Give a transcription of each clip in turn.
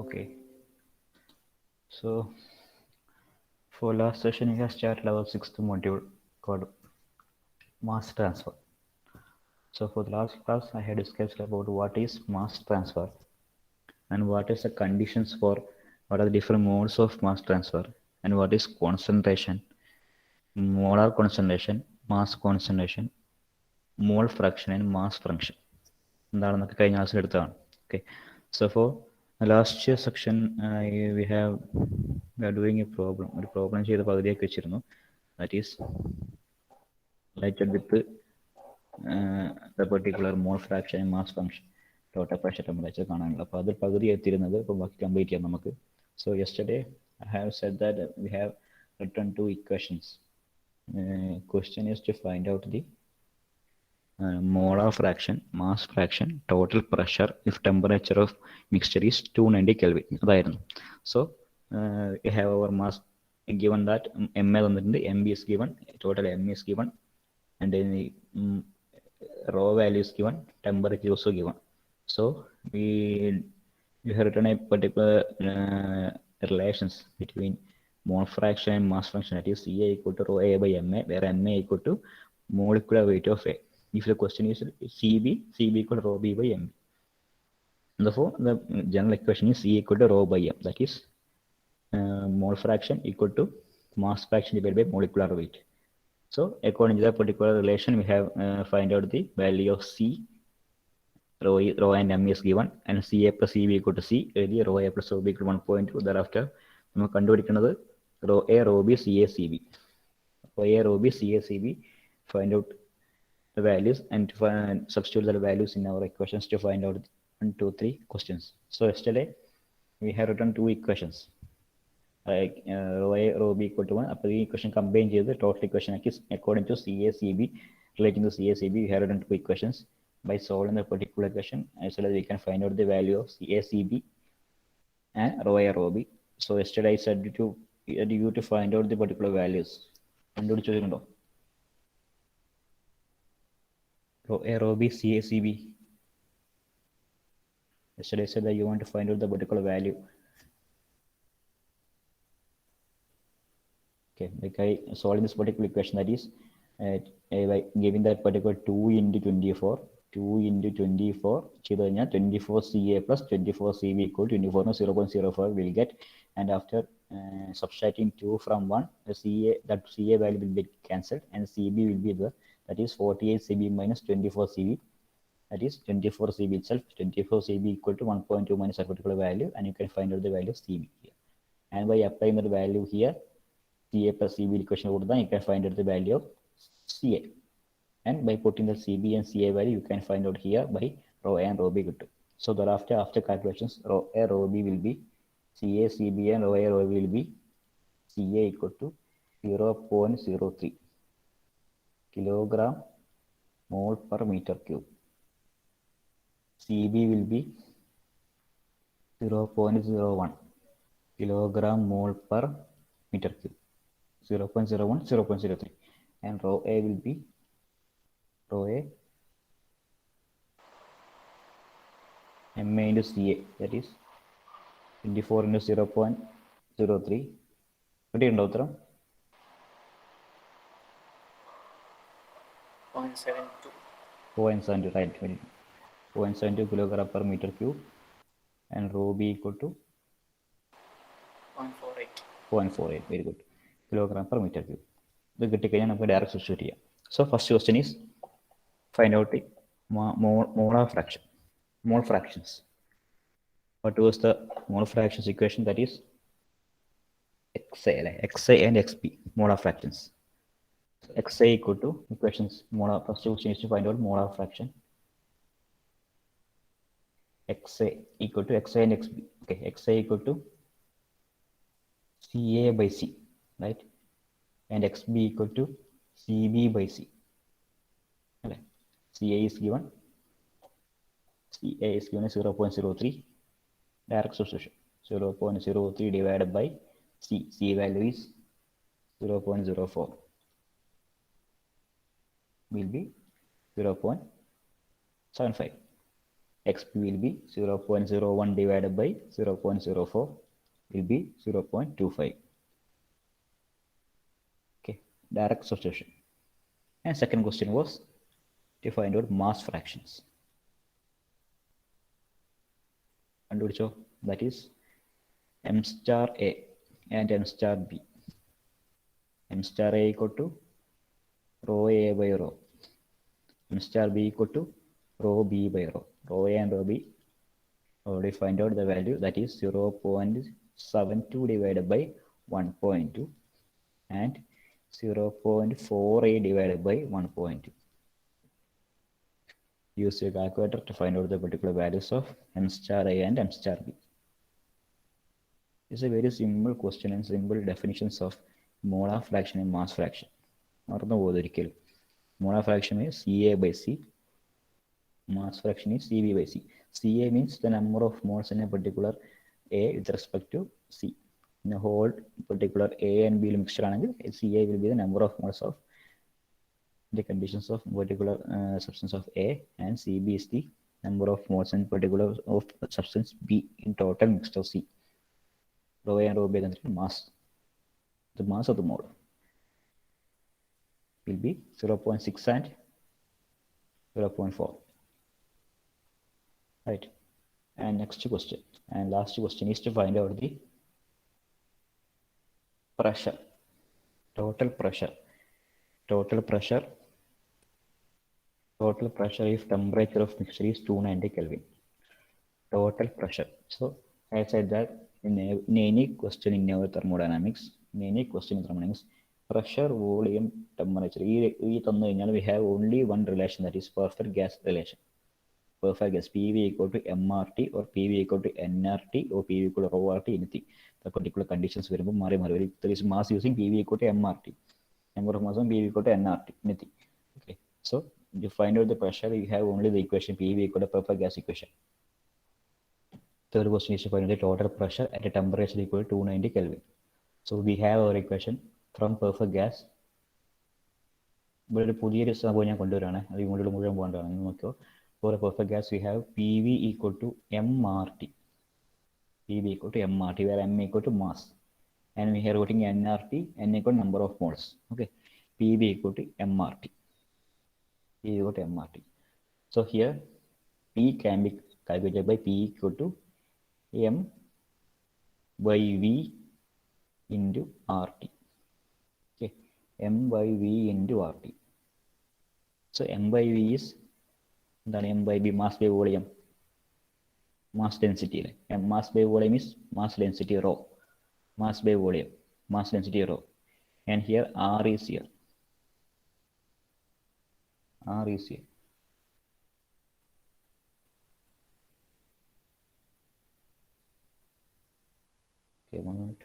Okay, so for last session we have started our sixth module called mass transfer. So for the last class I had discussed about what is mass transfer and what is the conditions for what are the different modes of mass transfer and what is concentration, molar concentration, mass concentration, mole fraction and mass fraction. എന്താണെന്നൊക്കെ കഴിഞ്ഞ ക്ലാസ്സിൽ എടുത്തതാണ്. Okay, so for the last section we are doing a problem. ഒരു problem ചെയ്ത് പകുതിയാക്കി വെച്ചിരുന്നു. That is related with the particular mole fraction and mass function. Total pressure temperature കാണാനുള്ള. അപ്പോൾ അത് പകുതി എത്തിയിരുന്നത് ഇപ്പോൾ ബാക്കി കംപ്ലീറ്റ് ചെയ്യാം നമുക്ക്. So yesterday I have said that we have written two equations. Question is to find out the molar fraction, mass fraction, total pressure if temperature of mixture is 290 Kelvin. അതായിരുന്നു. So we have our mass given that MA തന്നിട്ടുണ്ട്, MB is given, total M is given, and then the raw value is given, temperature also given. So we have written a particular relations between mole fraction and mass fraction, that is CA equal to rho A by MA, where MA equal to molecular weight of A. If the question is CB equal to rho B by MB. Therefore, the general equation is C equal to rho by M, that is mole fraction equal to mass fraction divided by molecular weight. So according to that particular relation, we have find out the value of C. Rho and M is given, and CA plus CB equal to C. Earlier, rho A plus rho B equal to 1.2. Thereafter, we have kandupidikkunnathu rho A, rho B, CA, CB. Rho A, rho B, CA, CB. Find out the values and substitute the values in our equations to find out 1, 2, 3 questions. So yesterday we have written two equations. Rho A, rho B equal to 1. After the equation combined the total equation is according to CA, CB. Relating to CA, CB, we have written two equations. By solving the particular equation, as well as we can find out the value of CA, CB and rho A, rho B. So yesterday I said to you to find out the particular values. കണ്ടുപിടിച്ചോ? Rho A, rho B, CA, CB. Yesterday I said that you want to find out the particular value. Okay, like I solving this particular equation, that is by giving that particular 2 into 24 ചെയ്ത് കഴിഞ്ഞാൽ 24 CA plus 24 CB equal to 24 0.05 will get, and after subtracting 2 from 1, the CA value will be cancelled and CB will be there, that is 48 CB minus 24 CB, that is 24 CB itself. 24 CB equal to 1.2 minus a particular value, and you can find out the value of CB here. And by applying the value here, CA plus CB equation, you can find out the value of CA. And by putting the CB and CA value, you can find out here by rho A and rho B good. So thereafter, after calculations, rho A, rho B will be CA, CB and rho A, rho B will be CA equal to 0.03 kilogram mole per meter cube. CB will be 0.01 kilogram mole per meter cube. 0.01, 0.03, and rho A will be rho A MA into CA, that is 24 into 0.03. കിട്ടിയിട്ടുണ്ടോ ഉത്തരം? 0.72, right, 0.72 kilogram per meter cube, and rho B equal to 0.48, very good, kilogram per meter cube. ഇത് കിട്ടിക്കഴിഞ്ഞാൽ നമുക്ക് direct substitute ചെയ്യാം. So first question is find out the molar fraction, mole fractions. What was the mole fractions equation? That is XA and XB, molar fractions. So XA equal to equations molar. First question is to find out molar fraction. XA equal to XA and XB. Okay, XA equal to CA by C, right? And XB equal to CB by C. CA is given 0.03, direct substitution. 0.03 divided by C value is 0.04, will be 0.75. xp will be 0.01 divided by 0.04 will be 0.25. Okay, direct substitution. And second question was to find out mass fractions. കണ്ടുപിടിച്ചോ? That is m star a and m star b. M star a equal to rho a by rho. M star b equal to rho b by rho. Rho a and rho b already find out the value, that is 0.72 divided by 1.2 and 0.48 divided by 1.2. Use your calculator to find out the particular values of m star a and m star b. It's a very simple question and simple definitions of molar fraction and mass fraction. Molar fraction is Ca by C. Mass fraction is Cv by C. Ca means the number of moles in a particular A with respect to C. In a whole particular A and B mixture, Ca will be the number of moles of the conditions of particular substance of A, and Cb is the number of moles in particular of substance B in total mixture C. Rho A and rho B mass. The mass of the mole will be 0.6 and 0.4. Right. And next question and last question is to find out the pressure, total pressure if temperature of mixture is 290 Kelvin. Total pressure. So I said that in any question in our thermodynamics, pressure, volume, temperature, we have only one relation, that is perfect gas relation. Perfect gas, PV equal to MRT or PV equal to NRT or PV equal to RT, anything. The particular conditions variable. There is mass using PV equal to MRT. Number of mass on PV equal to NRT, anything. Okay. So to find out the pressure, you have only the equation PV equal to perfect gas equation. Third question is to find out the total pressure at a temperature equal to 290 Kelvin. So we have our equation from perfect gas. But for a perfect gas, we have PV equal to MRT. PV equal to MRT, where M equal to mass. And we are writing NRT, N equal to number of moles. Okay. PV equal to MRT. P equal to MRT. So here, P can be calculated by P equal to M by V into RT. Okay. M by V into RT. So M by V is M by B, mass by volume, mass density. Mass by volume is mass density rho. Mass by volume, mass density rho. And here R is here. R is here. Okay, 1 minute.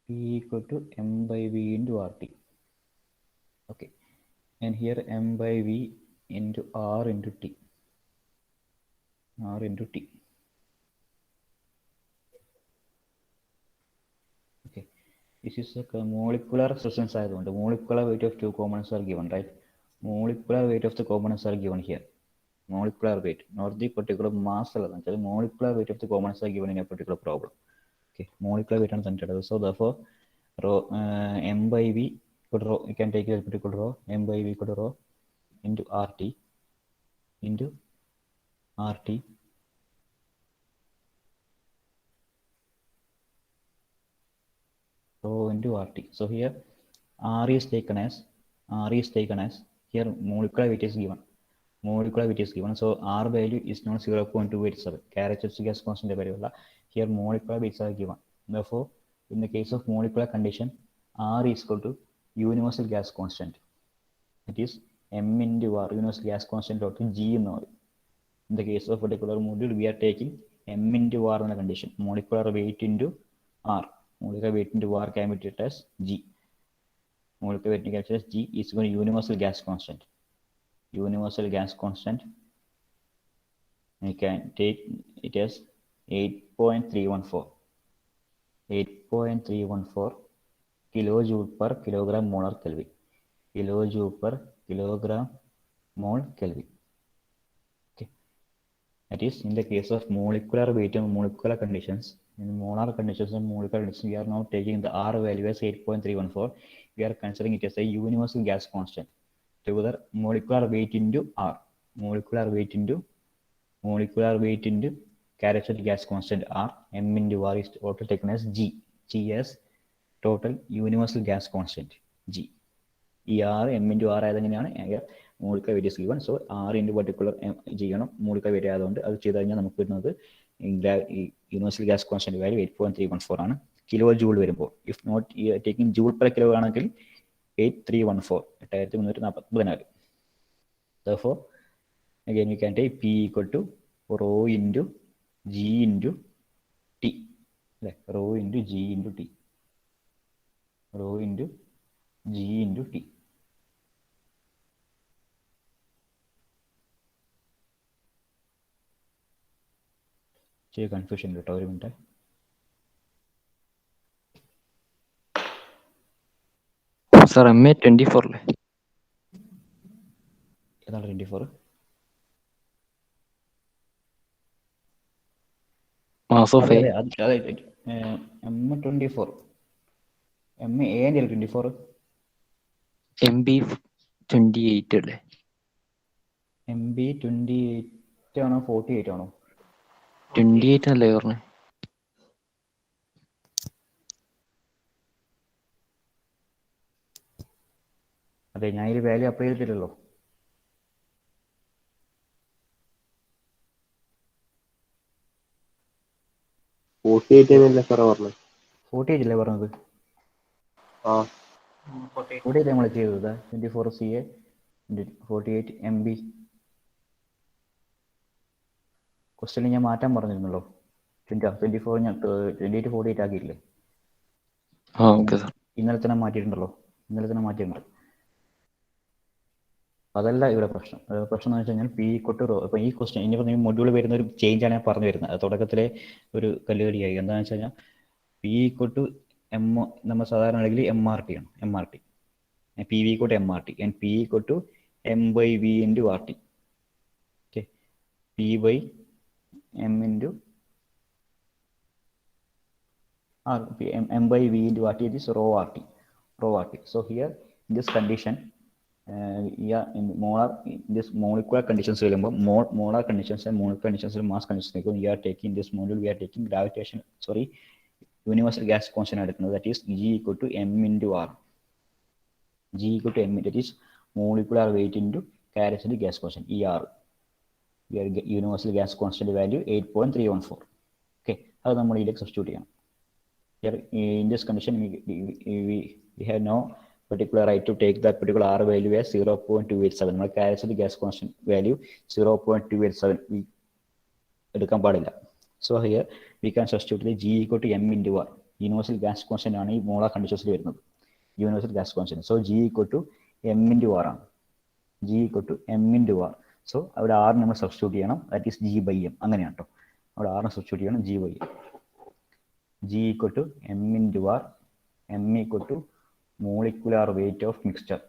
P equal to M by V into RT. Okay. And here M by V into R into T. R into T. Okay. This is a molecular substance. Molecular weight of two components are given, right? Molecular weight of the components are given here. Molecular weight, not the particular mass. Molecular weight of the components are given in a particular problem. Okay, molecular weight and centered. So therefore, rho M by V could rho. You can take a particular rho. M by V could rho into RT into RT rho into RT. So here R is taken as here molecular weight is given. Molecular weight is given. So R value is not 0.287. Characteristic gas constant variable. Here molecular weights are given. Therefore, in the case of molecular condition, R is equal to universal gas constant. It is M into R, universal gas constant total G in R. In the case of particular module, we are taking M into R in the condition. Molecular weight into R. Molecular weight into R can be treated as G. Molecular weight into as G is equal to universal gas constant. Universal gas constant You can take it as 8.314. 8.314 kilojoule per kilogram molar Kelvin. Kilojoule per kilogram mole Kelvin. Okay. That is in the case of molecular weight and molecular conditions. In molar conditions and molecular conditions, we are now taking the R value as 8.314. We are considering it as a universal gas constant. Together, molecular weight into R. Molecular weight into characteristic gas constant R. M into R is also taken as G. G as total universal gas constant. G. R, M into R ആയതെങ്ങനെയാണ് molecular weight is given. So R into particular ചെയ്യണം molecular weight ആയതുകൊണ്ട് അത് ചെയ്ത് കഴിഞ്ഞാൽ നമുക്ക് വരുന്നത് universal gas constant value 8.314 ആണ്. Kilo joule വരുമ്പോൾ if not taking joule per kilo ആണെങ്കിൽ 8314. Therefore, again we can take P equal to rho into G into T. Rho into G into T. Rho into G into T. Confusion ഒരു minute. Sir MA 24 അല്ലേ? ഏതാണ് 24? Mass M24. MA A and L 24. MB 28 അല്ലേ? MB 28 ആണോ 48 ആണോ? 28 അല്ലേ പറഞ്ഞേ? അതെ, ഞാൻ ഈ വാല്യൂ അപ്ലൈ ചെയ്തിട്ടില്ലല്ലോ. പറഞ്ഞത് 48 അല്ലേ പറഞ്ഞത്? 48 നമ്മൾ ചെയ്തത് 24 CA 48 MB. ക്വസ്റ്റ്യൻ ഞാൻ മാറ്റാൻ പറഞ്ഞിരുന്നല്ലോ. 24 ഞാൻ 28 48 ആക്കിയില്ലേ? ഇന്നലെ തന്നെ മാറ്റിയിട്ടുണ്ടല്ലോ. അതല്ല ഇവിടെ പ്രശ്നം. പ്രശ്നം എന്ന് വെച്ച് കഴിഞ്ഞാൽ P കൊട്ട് റോ. അപ്പോൾ ഈ ക്വസ്റ്റ്യൻ ഇനി മൊഡ്യൂൾ വരുന്ന ഒരു ചേഞ്ചാണ് ഞാൻ പറഞ്ഞു വരുന്നത്. തുടക്കത്തിലെ ഒരു കല്ലുകടിയായി. എന്താണെന്ന് വെച്ച് കഴിഞ്ഞാൽ P കൊട്ട് M നമ്മൾ സാധാരണ അല്ലെങ്കിൽ MRT ആണ്. MRT PV Kot MRT and P Kot M/V into RT. Okay, P by M into R, M/V into RT is rho RT. So here in this condition, in this molecular conditions molar conditions and molecular conditions and mass conditions, we are taking this module, we are taking universal gas constant എടുക്കുന്നത്. That is G equal to M into R. G equal to M, that is molecular weight into characteristic gas constant ER. We are universal gas constant value 8.314. Okay, അത് നമ്മൾ ഇതിലേക്ക് substitute ചെയ്യണം. Here in this condition we have no particular right to take that particular R value as 0.287. നമ്മൾ characteristic gas constant value 0.287 we എടുക്കാൻ പാടില്ല. So here we can substitute the G equal to M into R. Universal gas constant ആണ് ഈ molar കണ്ടീഷൻസിൽ വരുന്നത്. Universal gas constant. So G equal to M into R ആണ്. G equal to M into R. So അവിടെ R നമ്മൾ substitute ചെയ്യണം. That is G by M. അങ്ങനെയാണ് കേട്ടോ. അവിടെ R സബ്സ്റ്റിറ്റ്യൂട്ട് ചെയ്യണം G by M. G equal to M into R. M equal to molecular weight of mixture.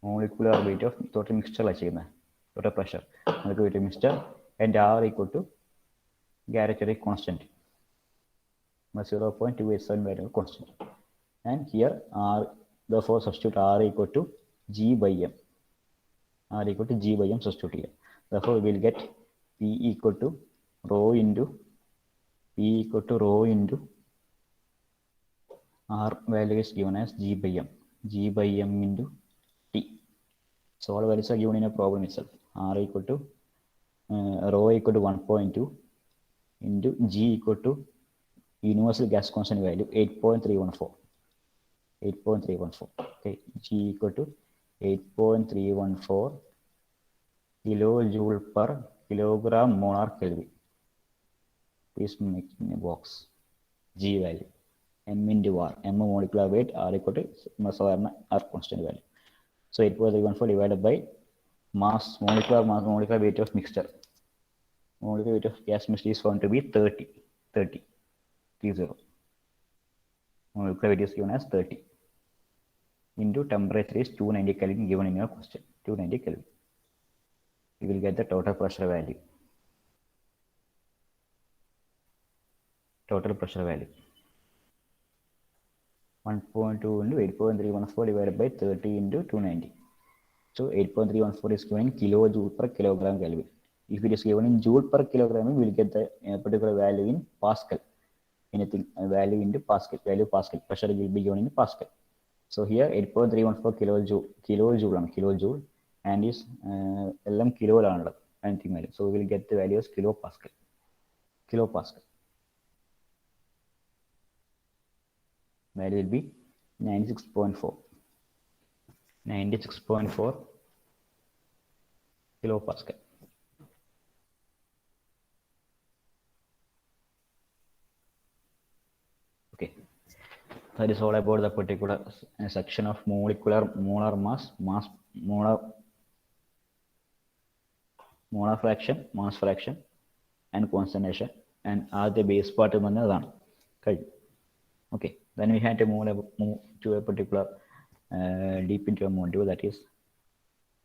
Molecular weight of total mixture ആണ് ചെയ്യുന്നത്. Total pressure. നമുക്ക് weight of mixture and R equal to characteristic constant. 0.287 variable constant. And here R, therefore substitute R equal to G by M. R equal to G by M substitute here. Therefore we will get P equal to rho into R value is given as G by M. G by M into T. So all values are given in a problem itself. R equal to rho equal to 1.2 into G equal to universal gas constant value 8.314. Okay, G equal to 8.314 kilojoule per kilogram molar Kelvin. Please make in a box. G value M into R. M molecular weight, R equal to R constant value. So 8.314 divided by molecular weight of mixture. molecular weight of gas mixture is found to be 30. Molecular weight is given as 30 into temperature is 290 Kelvin given in your question. 290 Kelvin. You will get the total pressure value. Total pressure value. 1.2 into 8.314 divided by 30 into 290. So 8.314 is given in kilojoule per kilogram Kelvin. If it is given in joule per kilogram, we will get the particular value in Pascal. Anything value into Pascal. Value Pascal. Pressure will be given in Pascal. So here 8.314 kilojoule and is LM kilo anything value. So we will get the value as kilopascal. Value will be 96.4. 96.4 kilopascal. Okay. That is all about the particular section of molar mass, molar fraction, mass fraction, and concentration. And are the base part of another. Okay. Then we had to move to a particular deep into a module, that is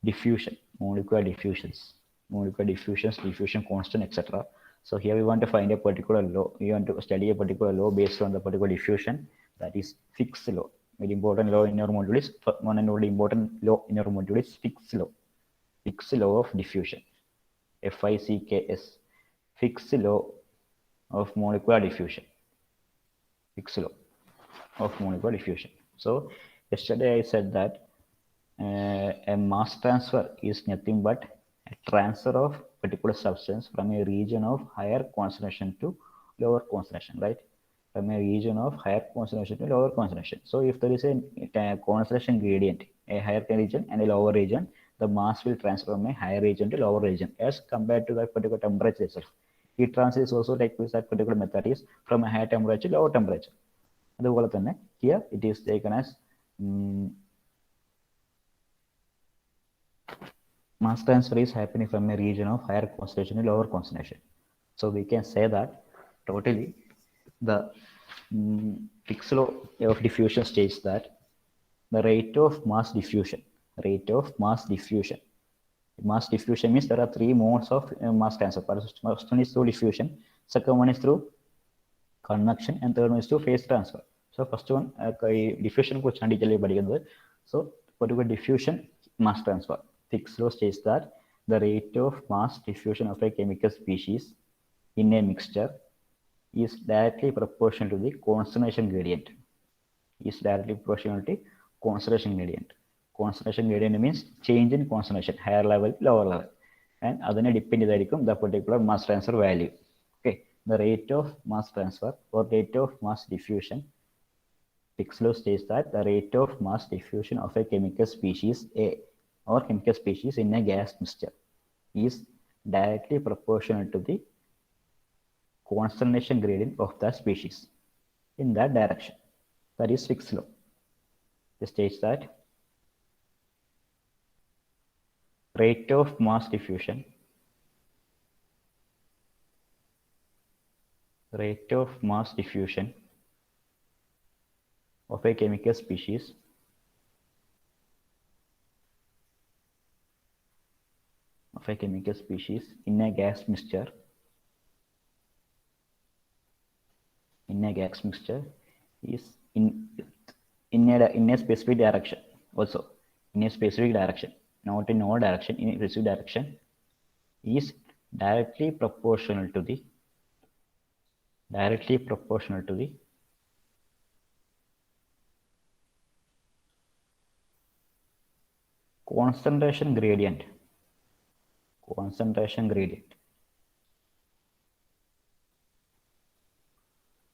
diffusion, molecular diffusions, diffusion constant, etc. So here we want to find a particular law. We want to study a particular law based on the particular diffusion, that is Fick's law. Very important law in our module is one and only important law in our module is Fick's law. Fick's law of diffusion. FICKS. Fick's law of molecular diffusion. Fick's law of molecular diffusion. So yesterday I said that a mass transfer is nothing but a transfer of particular substance from a region of higher concentration to lower concentration, right? From a region of higher concentration to lower concentration. So if there is a concentration gradient, a higher region and a lower region, the mass will transfer from a higher region to lower region as compared to that particular temperature itself. Heat transfer is also take place that particular method is from a higher temperature to lower temperature. അതുപോലെ തന്നെ here it is taken as mass transfer is happening from a region of higher concentration to lower concentration. So we can say that totally the Fick's law of diffusion states that the rate of mass diffusion means there are three modes of mass transfer. First one is through diffusion, second one is through convection, and third one is through phase transfer. So first one diffusion kuറിച്ചാണ് detail പഠിക്കുന്നത്. So particular diffusion mass transfer. Fick's law states that the rate of mass diffusion of a chemical species in a mixture is directly proportional to the concentration gradient. Concentration gradient means change in concentration, higher level, lower level, and adine depend ചെയ്തായിരിക്കും the particular mass transfer value. Okay, the rate of mass transfer or rate of mass diffusion. Fick's law states that the rate of mass diffusion of a chemical species A or chemical species in a gas mixture is directly proportional to the concentration gradient of the species in that direction. That is Fick's law. It states that rate of mass diffusion of a chemical species in a gas mixture is in a specific direction, also in a specific direction, not in all direction, in a specific direction, is directly proportional to the concentration gradient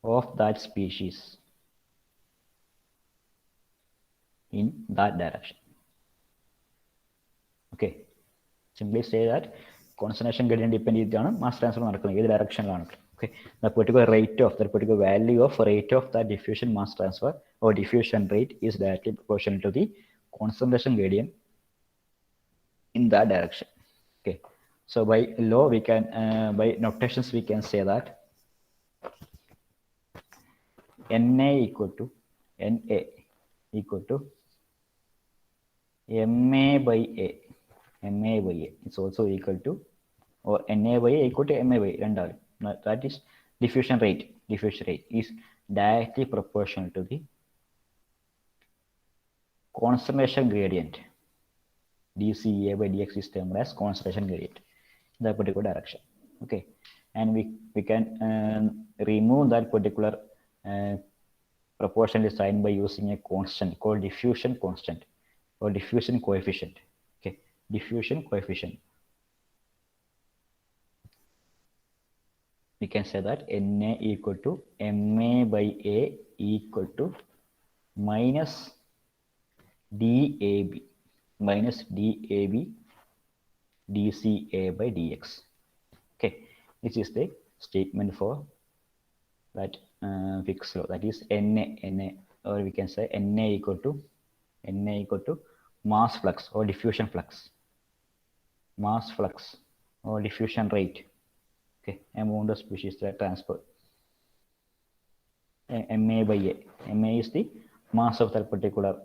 of that species in that direction. Okay, simply say that concentration gradient depend ചെയ്തിട്ടാണ് mass transfer നടക്കുന്നത്, ഏത് directionലാണ്. Okay, the particular value of rate of that diffusion mass transfer or diffusion rate is directly proportional to the concentration gradient in that direction. Okay, So by law, we can, by notations, we can say that Na equal to Na equal to Ma by A. Ma by A is also equal to, or Na by A equal to Ma by A. That is diffusion rate. Diffusion rate is directly proportional to the concentration gradient. dCA by dx is termed as concentration gradient in that particular direction. Okay, and we can remove that particular proportional sign by using a constant called diffusion constant or diffusion coefficient. Okay, diffusion coefficient. We can say that Na equal to Ma by A equal to minus dAb minus dAb dCA by dx. Okay, this is the statement for that fixed law. That is Na, or we can say Na equal to mass flux or diffusion flux, mass flux or diffusion rate. Okay, amount of species that transfer. Ma by A. Ma is the mass of that particular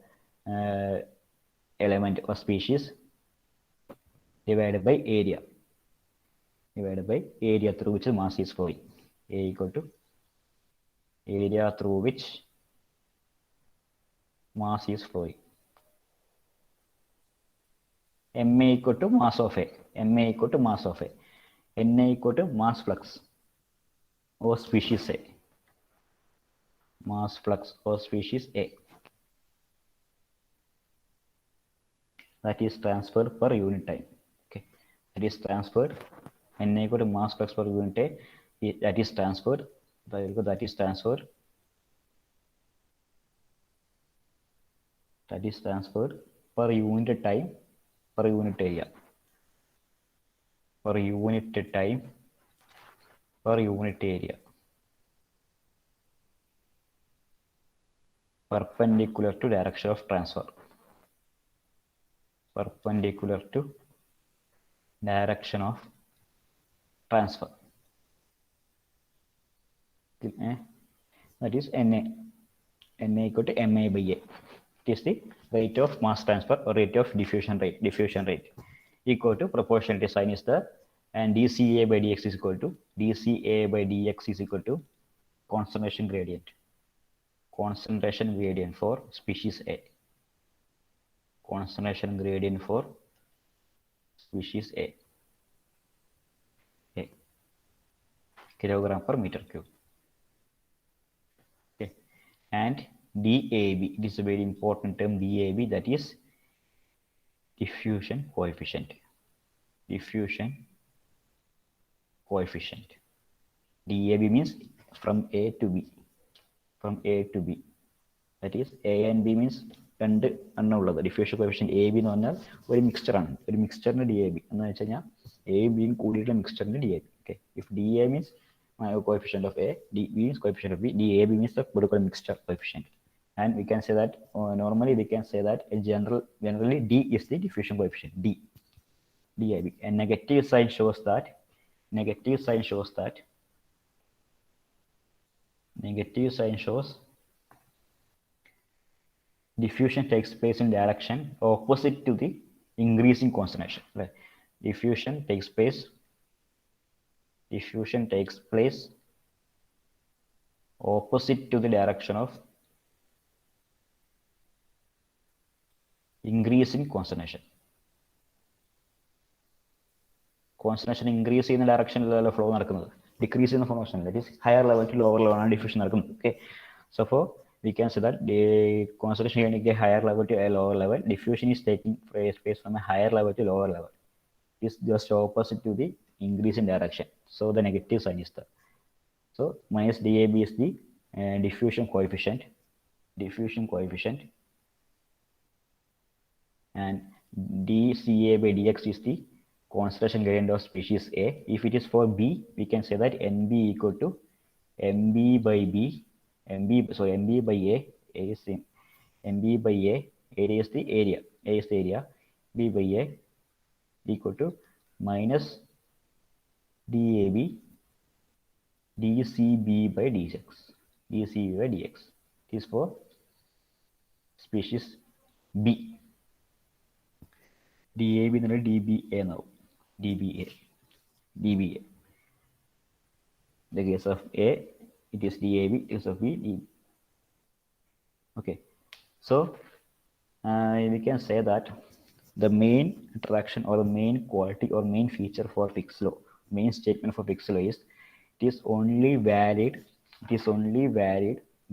element or species divided by area. Divided by area through which the mass is flowing. A equal to area through which mass is flowing. Ma equal to mass of A. Ma equal to mass of A. Na equal to mass flux or species A. Mass flux or species A. That is transferred per unit time. Okay, that is transferred. Na equal to mass flux per unit time. That is transferred. That is transferred. That is transferred per unit time, per unit area, per unit time, per unit area, perpendicular to direction of transfer. Perpendicular to direction of transfer. That is Na. Na equal to Ma by A. It is the rate of mass transfer or rate of diffusion rate. Diffusion rate equal to proportionality sign is there, and dCA by dx is equal to dCA by dx is equal to concentration gradient. Concentration gradient for species A. Concentration gradient for species A. Okay. Kilogram per meter cube. Okay. And DAB, it is a very important term, DAB, that is diffusion coefficient. Diffusion coefficient. DAB means from A to B. From A to B. That is A and B means രണ്ട് എണ്ണമുള്ളത്. Diffusion coefficient A B എന്ന് പറഞ്ഞാൽ ഒരു മിക്സ്ചറാണ്. ഒരു മിക്സ്ചറിന്റെ D A B എന്ന് വെച്ച് കഴിഞ്ഞാൽ A ബിയും കൂടിയിട്ടുള്ള മിക്സ്ചറിന്റെ D A B. Okay, if D A means coefficient of A, D means coefficient of B, DAB means the particular mixture coefficient. And we can say that normally we can say that generally D is the diffusion coefficient, DAB. And negative sign shows that diffusion takes place in direction opposite to the increasing concentration. Right? Diffusion takes place opposite to the direction of increasing concentration. Concentration increase in the direction of flow നടക്കുന്നത്, decrease in the formation, that is higher level to lower level ആണ് diffusion നടക്കുന്നത്. Okay, so for we can say that the concentration is a higher level to a lower level. Diffusion is taking place from a higher level to lower level. It is just opposite to the increase in direction. So the negative sign is there. So minus DAB is the diffusion coefficient, and dCA by dx is the concentration gradient of species A. If it is for B, we can say that NB equal to MB by B. MB by A is MB by A. Area is the area. B by A equal to minus DAB dCB by dx. dCB by dx. It is for species B. DAB എന്നുള്ള DBA എന്നാവും. DBA. DBA. In the case of A, it is DAB. In the case of B, DB. Okay. So we can say that the main attraction or the main quality or main feature for Fick's law, main statement for Fick's law is it is only valid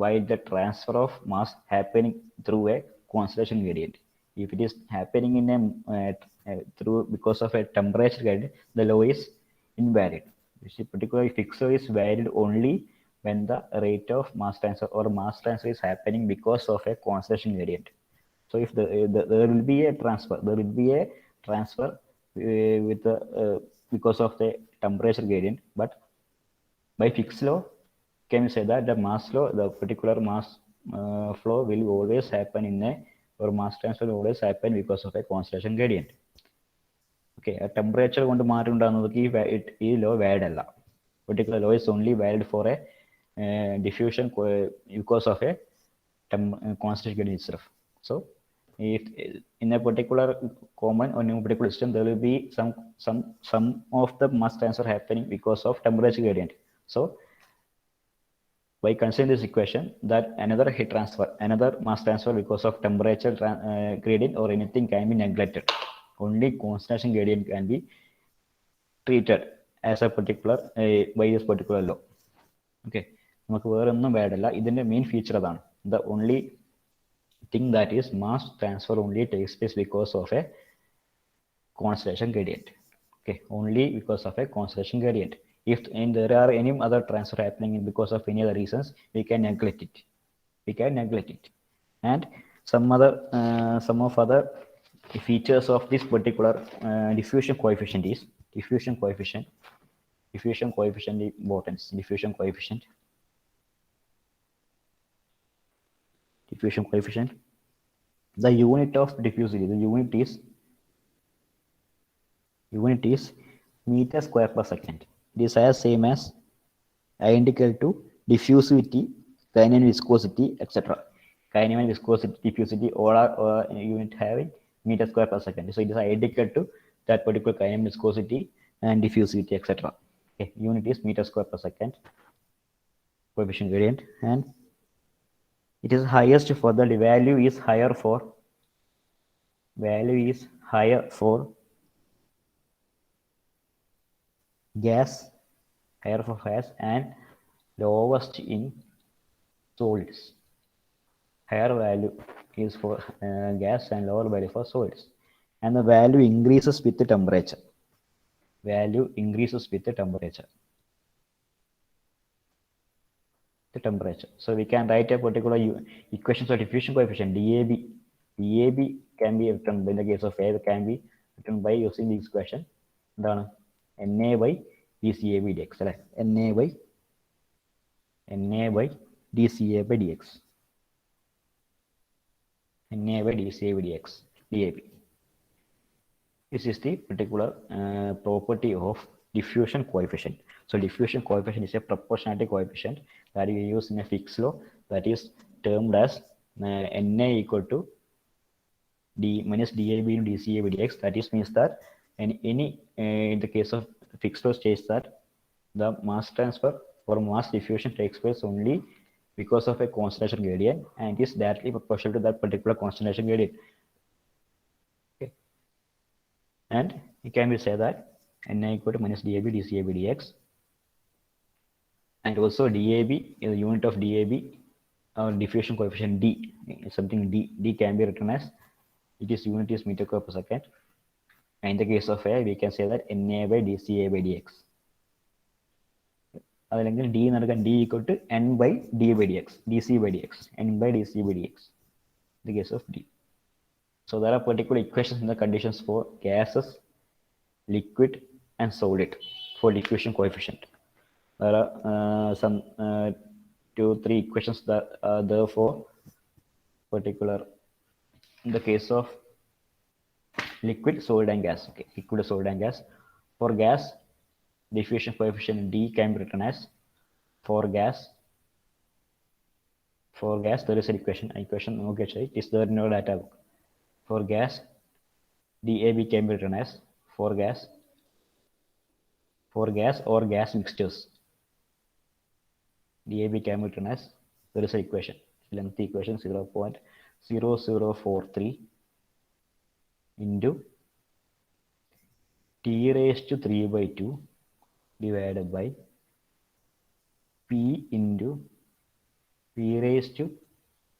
while the transfer of mass happening through a concentration gradient. If it is happening in a through because of a temperature gradient, the law is invalid. This particular Fick's law is valid only when the rate of mass transfer or mass transfer is happening because of a concentration gradient. So if there will be a transfer, with the because of the temperature gradient. But by Fick's law, can we say that the mass flow, the particular mass flow will always happen in a, or mass transfer will always happen because of a concentration gradient. Okay, a temperature കൊണ്ട് മാറ്റം ഉണ്ടാകുന്നതൊക്കെ ഈ law valid അല്ല. Particular law is only valid for a diffusion because of a concentration gradient itself. So if in a particular common or in a particular system there will be some of the mass transfer happening because of temperature gradient. So by considering this equation, that another heat transfer, another mass transfer because of temperature gradient or anything can be neglected. Only concentration gradient can be treated as a particular by this particular law. Okay, നമുക്ക് വേറൊന്നും വേണ്ടല്ല. ഇതിന്റെ main feature അതാണ്. The only thing that is mass transfer only takes place because of a concentration gradient. Okay, only because of a concentration gradient. If there are any other transfer happening because of any other reasons, we can neglect it. And some of other features of this particular diffusion coefficient is diffusion coefficient importance. Diffusion coefficient. The unit of diffusivity. The unit is meter square per second. It is as same as identical to diffusivity, kinetic viscosity, etc. Kinetic viscosity, diffusivity, all are unit having meter square per second. So it is identical to that particular kinetic viscosity and diffusivity, etc. Okay, unit is meter square per second. Coefficient gradient, and it is highest for the value is higher for gas, and lowest in solids. Higher value is for gas and lower value for solids, and the value increases with the temperature. So we can write a particular equation for diffusion coefficient DAB. DAB can be written in the case of A, can be written by using this equation. എന്താണ് NA by dCAB dx അല്ലേ? NA by dCA by dx. NA by dCA by dx. DAB. This is the particular property of diffusion coefficient. So diffusion coefficient is a proportionality coefficient that you use in a Fick's law, that is termed as NA equal to D minus DAB into dCA by dx. That is means that in the case of Fick's law states that the mass transfer or mass diffusion takes place only because of a concentration gradient, and it is directly proportional to that particular concentration gradient. Okay, and it can be said that NA equal to minus DAB dCA by dx, and also DAB is the unit of DAB or diffusion coefficient D, something D can be written as its unit is meter square per second. And in the case of A, we can say that NA by dCA by dx. അതല്ലെങ്കിൽ D നടക്കാൻ D equal to N by D by dx, dC by dx, N by dC by dx. In the case of D. So there are particular equations in the conditions for gases, liquid, and solid for diffusion coefficient. There are some 2-3 equations that are there for particular in the case of liquid, solid, and gas. Okay, liquid, solid, and gas. For gas, diffusion coefficient D can be written as for gas. For gas, there is an equation. Okay, it is there in your data book. For gas, DAB can be written as for gas or gas mixtures. DAB can be written as, there is an equation, lengthy equation 0.0043 into T raised to 3 by 2 divided by P into P raised to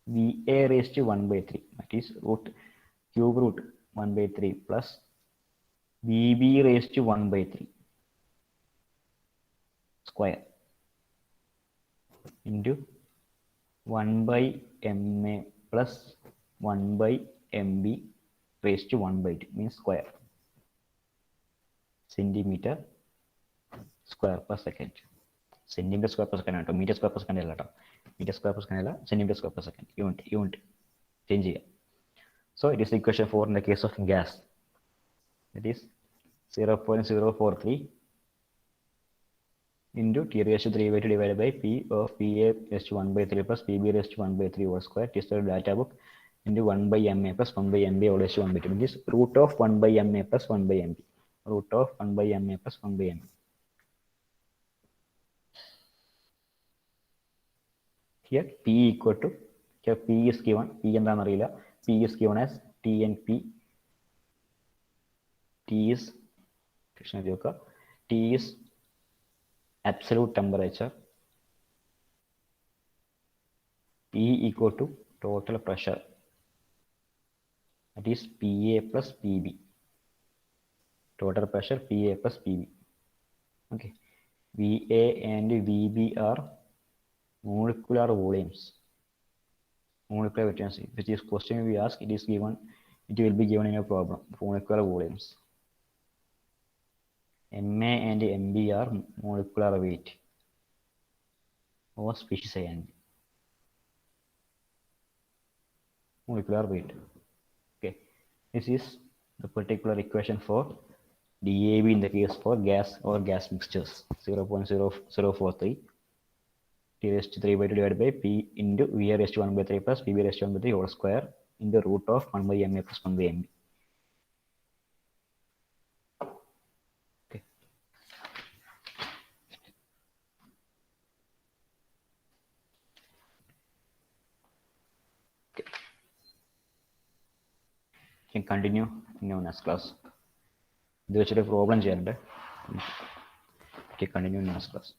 VA raised to 1 by 3, that is cube root 1 by 3 plus VB raised to 1 by 3 square into 1 by MA plus 1 by MB raised to 1 by 2 means square, centimeter square per second. Centimeter square per second ആട്ടോ, meter square per second അല്ല കേട്ടോ. Meter square per second അല്ല, centimeter square per second. Unit change ചെയ്യാം. So it is equation 4 in the case of gas. It is 0.043 into T raised to 3 by 2 divided by P of PA raised to 1 by 3 plus PB raised to 1 by 3 whole square. It is the data book into 1 by MA plus 1 by MB all raised to 1 by 2. It is root of 1 by MA plus 1 by MB. Root of 1 by MA plus 1 by MB. Here P equal to, here P is given, P എന്താണെന്ന് അറിയില്ല, P is given as TNP. T is absolute temperature. P equal to total pressure, that is PA plus PB. Total pressure PA plus PB. Okay, VA and VB are molecular volumes, molecular vacancy, which is question we ask, it is given, it will be given in a problem, molecular volumes. MA and MB are molecular weight or species ion, molecular weight. Okay, this is the particular equation for DAB in the case for gas or gas mixtures. 0.0043 T raised to 3 by 2 divided by P into VA raised to 1 by 3 plus PB raised to 1 by 3 whole square into root of 1 by MA plus 1 by MB. Okay. Okay. Can continue in your next class. This is a problem. Okay, continue in next class.